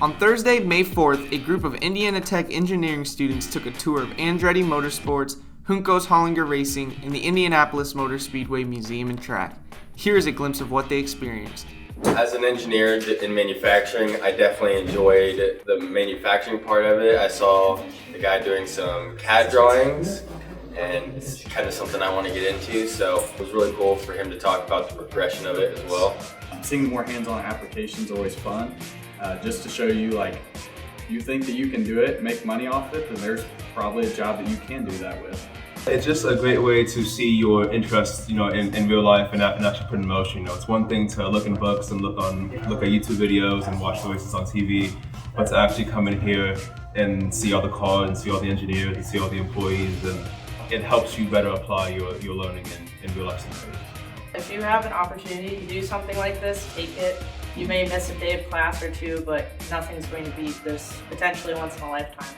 On Thursday, May 4th, a group of Indiana Tech engineering students took a tour of Andretti Motorsports, Juncos Hollinger Racing, and the Indianapolis Motor Speedway Museum and Track. Here's a glimpse of what they experienced. As an engineer in manufacturing, I definitely enjoyed the manufacturing part of it. I saw the guy doing some CAD drawings, and it's kind of something I want to get into, so it was really cool for him to talk about the progression of it as well. Seeing more hands-on applications is always fun, just to show you, like, you think that you can do it, make money off it, then there's probably a job that you can do that with. It's just a great way to see your interests, in real life and actually put in motion. It's one thing to look in books and look at YouTube videos and watch the races on TV, but to actually come in here and see all the cars and see all the engineers and see all the employees, and it helps you better apply your learning in real life scenarios. If you have an opportunity to do something like this, take it. You may miss a day of class or two, but nothing's going to beat this potentially once in a lifetime.